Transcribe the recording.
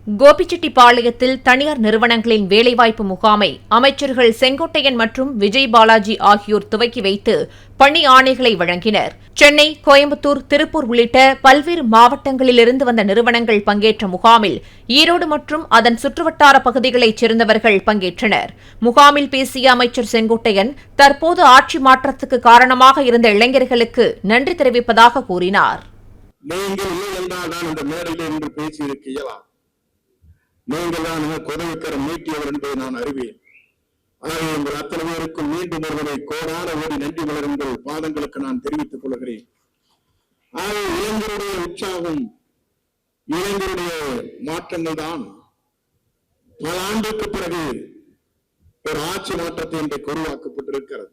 கோபிச்செட்டிப்பாளையத்தில் தனியார் நிறுவனங்களின் வேலைவாய்ப்பு முகாமை அமைச்சர்கள் செங்கோட்டையன் மற்றும் விஜய் பாலாஜி ஆகியோர் துவக்கி வைத்து பணி ஆணைகளை வழங்கினர். சென்னை, கோயம்புத்தூர், திருப்பூர் உள்ளிட்ட பல்வேறு மாவட்டங்களிலிருந்து வந்த நிறுவனங்கள் பங்கேற்ற முகாமில் ஈரோடு மற்றும் அதன் சுற்றுவட்டார பகுதிகளைச் சேர்ந்தவர்கள் பங்கேற்றனர். முகாமில் பேசிய அமைச்சர் செங்கோட்டையன் தற்போது ஆட்சி மாற்றத்துக்கு காரணமாக இருந்த இளைஞர்களுக்கு நன்றி தெரிவிப்பதாக கூறினார். நீங்கள் தான் கொதவிக்கரம் நீட்டியவர் என்பதை நான் அறிவேன். ஆகவே உங்கள் அத்தனை பேருக்கும் மீண்டும் ஒருவரை கோடான ஓடி நன்றி மலருங்கள் பாதங்களுக்கு நான் தெரிவித்துக் கொள்கிறேன். ஆகவே இளைஞருடைய உற்சாகம், இளைஞருடைய மாற்றங்கள் தான் பல ஆண்டுக்கு பிறகு ஒரு ஆட்சி மாற்றத்தை இன்றைக்கு உருவாக்கப்பட்டிருக்கிறது.